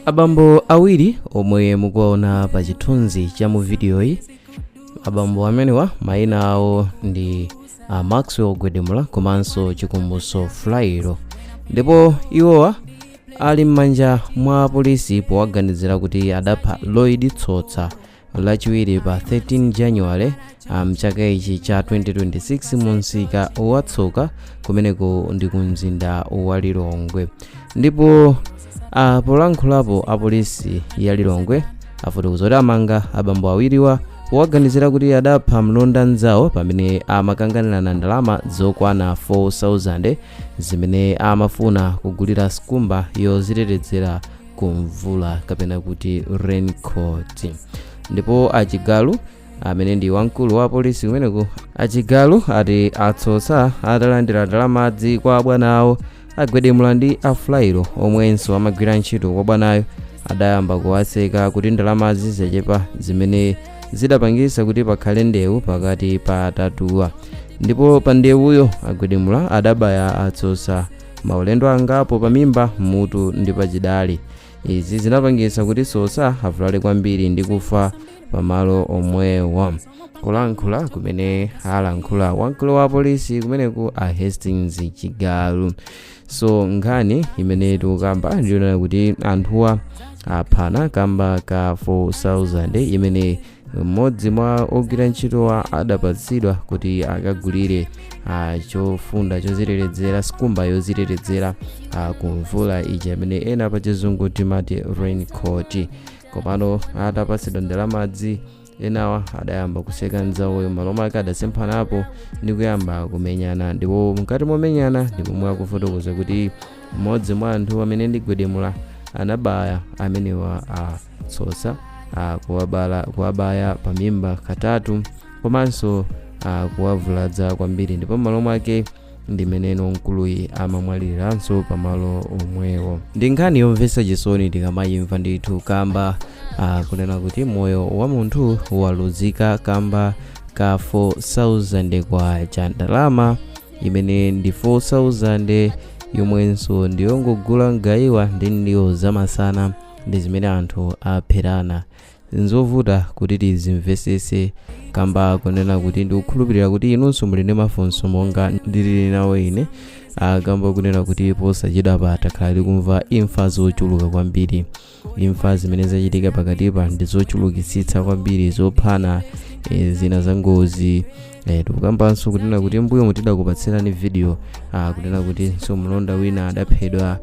Abambo awiri omwe mukuona pa chithunzi cha mu videoyi. Abambo amenewa mayina awo ndi Maxwell Gwedemula komanso Chikumbuso Flairo, ndipo iwowa ali m'manja mwa polisi powaganizira kuti adapha Lloyd Tsotsa lachiwiri pa 13 January mchaka ichi cha 2026 mumsika watsoka kumeneko ndi kumzinda wa Lilongwe. Ndipo polankhulapo apolisi ya Lilongwe afotokoza kuti amanga abambo awiriwa powaganizira kuti adapha mlonda mzawo pamene amakanganirana ndalama zokwana 4,000 zimene amafuna kugulira skumba yozitetezera kumvula kapena kuti raincoat. Ndipo achigalu amene ndi wamkulu wa polisi kumeneko, achigalu ati Atsotsa atalandira ndalamazi kwa bwana awo Agwedemula ndi Flairo omwenso amagwira ntchito kwa bwanayo, adayamba kuwaseka kuti ndalamazi zachepa zimene zidapangisa kuti pakhale ndewu pakati pa atatuwa. Ndipo pa ndewuyo Agwedemula adabaya Atsotsa maulendo angapo pamimba, mutu ndi pachidali. Izi zinapangisa kuti Tsotsa avulale kwambiri ndi kufa pamalo omwewa. Kulankhula kumene alankhula wamkulu wa polisi kumeneku Hastings Chigalu. So nkhani imene tikukamba ndiona kuti anthuwa aphana kamba ka 4,000 imene mmodzi mwa ogwira ntchito adapatsidwa kuti akagulire chofunda chozitetezera skumba yozitetezera kumvula ija imene ena pa chizungu timati raincoat. Komano atapatsidwa ndalamazi, enawa adayamba kuseka mzawoyo, malo mwake adasemphanapo ndi kuyamba kumenyana. Ndipo mkati momenyana ndipo mwe akufotokoza kuti mmodzi mwa anthu amene ndi Gwedemula anabaya amenewa Tsotsa kuwabaya pamimba katatu komanso kuwavulaza kwambiri, ndipo malo mwake ndimeneno mkuluyi amamwaliranso pamalo omwewo. Ndi nkhani yomvetsa chisoni tikamayimva ndithu kamba kunena kuti moyo wa munthu waluzika kamba ka 4,000 kwa cha ndalama imene ndi 4,000 yomwenso ndiyongogula ngayiwa ndi ndiyo zamasana ndi zimene anthu apherana. Nzovuta kuti tizimvesese kamba kunena kuti ndikukhulupirira kuti inunso muli ndi mafunso monga ndili nawo ine, kamba kunena kuti posachedwapa takhala tikumva imfa zochuluka kwambiri. Imfa zimene zachitika pakatipa ndi zochulukitsitsa kwambiri, zophana zina za ngozi. Tikukambanso kunena kuti mbuyo mutidakupatsirani video kunena kuti so mlonda wina adaphedwa,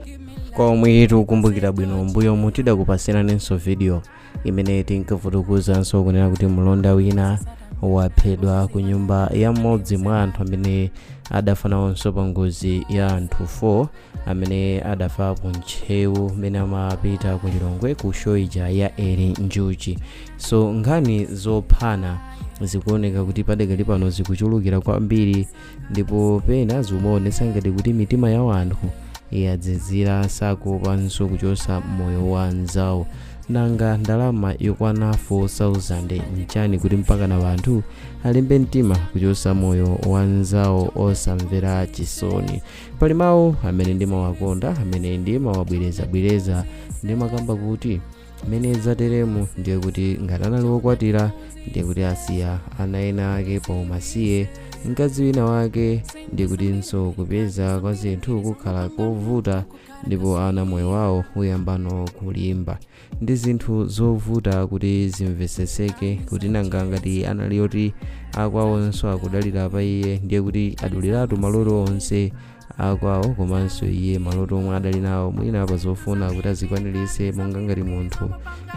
komwe tikukumbukira bwino mbuyo mutidakupatsiraninso video imene tinkafotokozanso kunena kuti mlonda wina waphedwa ku nyumba ya mmodzi mwa anthu amene adafa nawonso pa ngozi ya anthu 4 amene adafa ku ntchewu amene amapita ku Lilongwe ku show ija ya eri njuchi. So nkhani zophana zikuoneka kuti padakali pano zikuchulukira kwambiri, ndipo pena zimaonetsa ngati kuti mitima ya anthu yadzizira sakuopanso kuchosa moyo wa mzawo. Nanga ndalama yokwana 4,000 nchani kuti mpaka na anthu alimbe mtima kuchosa moyo wa mzawo osamvera chisoni. Pali mawu amene ndimawakonda, amene ndimawabwereza ndimakamba kuti mene zateremu ndiye kuti ngati anali wokwatira ndiye kuti asiya ana ena ake pa umasiye, mkazi wina wake ndiye kuti nso kupeza kwa zinthu kukhala kovuta, ndipo ana moyo wawo uyambano kulimba. Ndi zinthu zovuta kuti zimveseseke kuti nanga ngati anali yoti akwawonso akudalira pa iye ndiye kuti aduliratu maloto onse akwawo komanso iye maloto omwe adali nawo mwina pa zofuna kuti azikwaniritse monga ngati munthu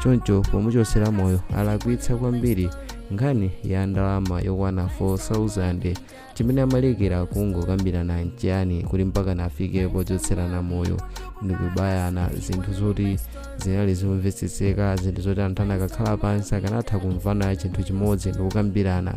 choncho pomuchosera moyo alakwitsa kwambiri. Nkhani ya ndalama yokwana 4,000 chimene amalekera kungokambirana nchiyani kuti mpaka nafike pochotserana moyo ndi kubayana. Zinthu zoti zinali zomvetsetseka, zinthu zoti anthu anakakhala pansi akanatha kumvana chinthu chimodzi ndi kukambirana.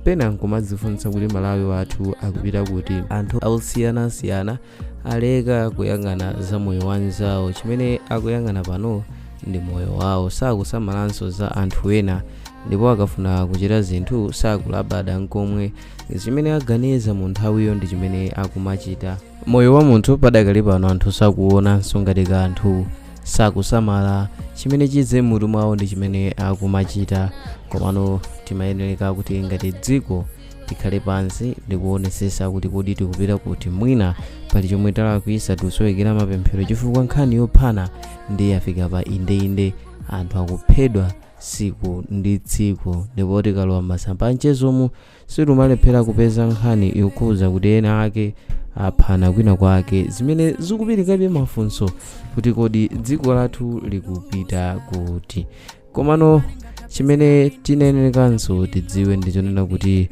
Pena nkumadzifunsa kuti Malawi wathu akupita kuti anthu ausiyanasiyana aleka kuyang'ana za moyo wa nzawo, chimene akuyang'ana pano ndi moyo wawo, sakusamalanso za anthu ena, ndipo akafuna kuchita zinthu sakulabada nkomwe. Zimene aganiza mu nthawiyo ndi chimene akumachita. Moyo wa munthu padakali pano anthu sakuona ngati kanthu sakusamala chimene chize mutu mwawo ndi chimene akumachita. Komano timayenera kuti ngati dziko tikhale pansi ndikuonesesa kuti kodi tikupita kuti mwina pali chomwe talakwisa tusowekera mapemphero chifukwa nkhani yophana ndi yafika pa inde anthu akuphedwa siku ndi tsiku, ndipo tikalowa masamba anchezomu situmalephera kupeza nkhani yokhuza kuti ena ake aphana kwina kwake, zimene zikupirikabe mafunso kuti kodi dziko lathu likupita kuti. Komano chimene tinenerekanso tidziwe ndichonena kuti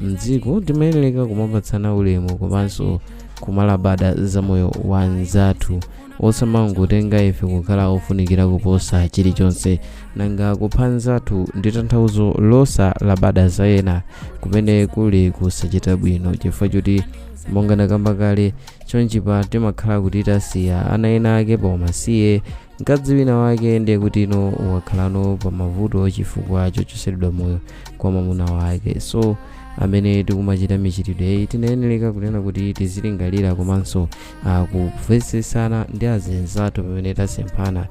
mdziko timayenera kumapatsana ulemu komanso kumalabada za moyo wa anzathu, osamangotenga ife kukhala ofunikira kuposa chilichonse. Nanga kupha anzathu ndi tanthauzo losa labada za ena kumene kuli kusachita bwino, chifukwa choti monga ndakamba kale chonchipa timakhala kuti tasiya ana ena ake pa umasiye, mkazi wina wake ndiye kuti ino wakhalano pa mavuto chifukwa chochosedwa moyo kwa mwamuna wake. So amene tikumachita michitidwe tinayenera kunena kuti tizilingalira komanso kumvetsesana ndi anzathu pamene tasemphana.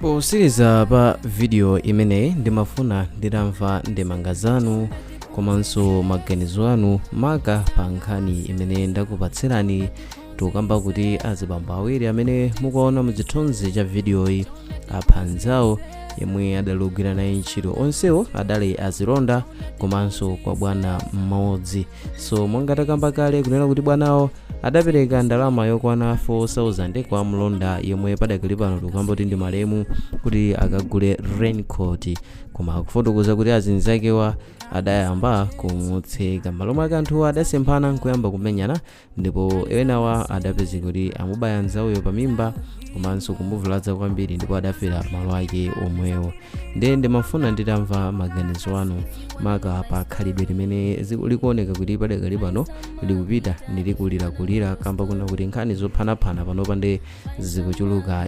Posiriza pa video imeneyi ndimafuna nditamva ndemanga zanu komanso maganizo anu maka pa nkhani imene ndakupatsirani, tukamba kuti azibambo awiri amene mukuona muchithunzi cha videoyi apha mzawo yemwe adalugwira naye ntchito. Onsewo adali azilonda komanso kwa bwana mmodzi. So monga takamba kale kunena kuti bwanawo adapereka ndalama yokwana 4000 kwa mlonda yemwe padakali pano tukamba kuti ndi malemu kuti akagule raincoat, koma kufotokoza kuti azinzakewa adayamba kumutseka. Malo mwake anthu adasemphana nkuyamba kumenyana, ndipo enawa adapezeka kuti amubaya nzawoyo pamimba komanso kumuvulaza kwambiri, ndipo adafera malo ake omwewo. Ndimafuna nditamva maganizo anu maka pa khalidwe limene likuoneka kuti padakali pano likupita ndilikulira kamba kuna kuti nkhani zophanaphana panopa ndi zikuchuluka.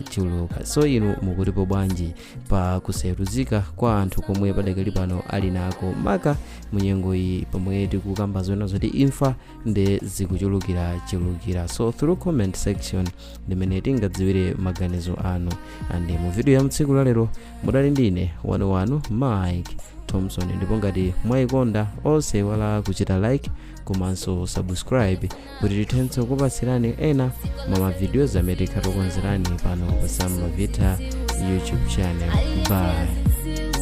So inu mukutipo bwanji pa kuseruzika kwa anthu komwe padakali pano ali nako maka munyengo iyi pomwe tikukamba zona zoti imfa ndi zikuchulukira. So through comment section ndimene tingadziwire maganizo anu. Andi mu video ya mtsiku lalero mudali ndine wanu Mike Thompson, ndipo ngati mwayikonda onse wala kuchita like komanso subscribe kuti tithenso kupatsirani ena mwa videos amene tikatokonzerani pano pa Sam Vita YouTube channel. Bye.